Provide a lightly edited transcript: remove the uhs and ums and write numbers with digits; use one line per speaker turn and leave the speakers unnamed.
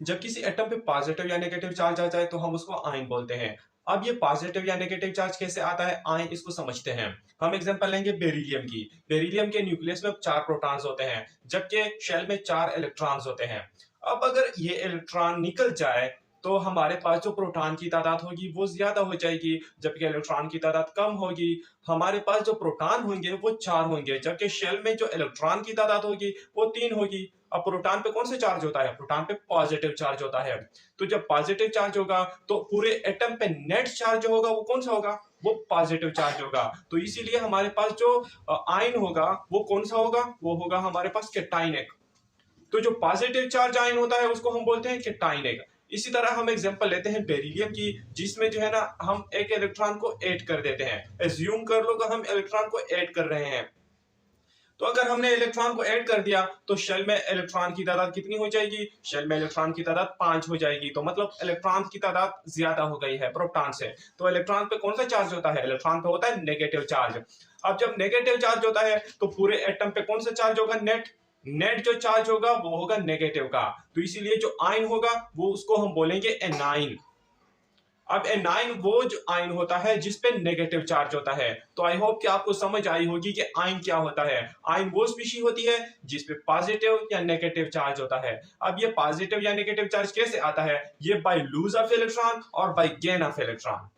जब किसी एटम पे पॉजिटिव या नेगेटिव चार्ज आ जाए तो हम उसको आयन बोलते हैं। अब ये पॉजिटिव या नेगेटिव चार्ज कैसे आता है आयन, इसको समझते हैं। हम एग्जांपल लेंगे बेरिलियम की। बेरिलियम के न्यूक्लियस में 4 प्रोटॉन्स होते हैं, जबकि शेल में 4 इलेक्ट्रॉन्स होते हैं। अब अगर ये इलेक्ट्रॉन निकल जाए तो हमारे पास जो प्रोटॉन की तादाद होगी वो ज्यादा हो जाएगी, जबकि इलेक्ट्रॉन की तादाद कम होगी। हमारे पास जो प्रोटॉन होंगे वो 4 होंगे, जबकि शेल में जो इलेक्ट्रॉन की तादाद होगी वो 3 होगी। अब प्रोटॉन पे कौन सा चार्ज होता है? प्रोटॉन पे पॉजिटिव चार्ज होता है। तो जब पॉजिटिव चार्ज होगा तो पूरे एटम पे नेट चार्ज जो होगा वो कौन सा होगा? वो पॉजिटिव चार्ज होगा। तो इसीलिए हमारे पास जो आयन होगा वो कौन सा होगा? वो होगा हमारे पास कैटाइनिक। तो जो पॉजिटिव चार्ज आयन होता है उसको हम बोलते हैं कैटाइनिक। इसी तरह हम एग्जांपल लेते हैं बेरिलियम की, जिसमें जो है ना हम एक इलेक्ट्रॉन को ऐड कर देते हैं। एज्यूम कर लो कि हम इलेक्ट्रॉन को ऐड कर रहे हैं। तो अगर हमने इलेक्ट्रॉन को ऐड कर दिया तो शेल में इलेक्ट्रॉन की तादाद कितनी हो जाएगी? शेल में इलेक्ट्रॉन की तादाद 5 हो जाएगी। तो मतलब इलेक्ट्रॉन की तादाद ज्यादा हो गई है प्रोटॉन से। तो इलेक्ट्रॉन पे कौन सा चार्ज होता है? इलेक्ट्रॉन पे होता है नेगेटिव चार्ज। अब जब नेगेटिव चार्ज होता है तो पूरे एटम पे कौन सा चार्ज होगा? नेट। नेट जो चार्ज होगा वो होगा नेगेटिव का। तो इसीलिए जो आयन होगा वो उसको हम बोलेंगे एनाइन। अब एनाइन वो जो आयन होता है जिसपे नेगेटिव चार्ज होता है। तो आई होप कि आपको समझ आई होगी कि आयन क्या होता है। आयन वो स्पीशी होती है जिसपे पॉजिटिव या नेगेटिव चार्ज होता है। अब ये पॉजिटिव या नेगेटिव चार्ज कैसे आता है? ये बाय लूज ऑफ इलेक्ट्रॉन और बाय गेन ऑफ इलेक्ट्रॉन।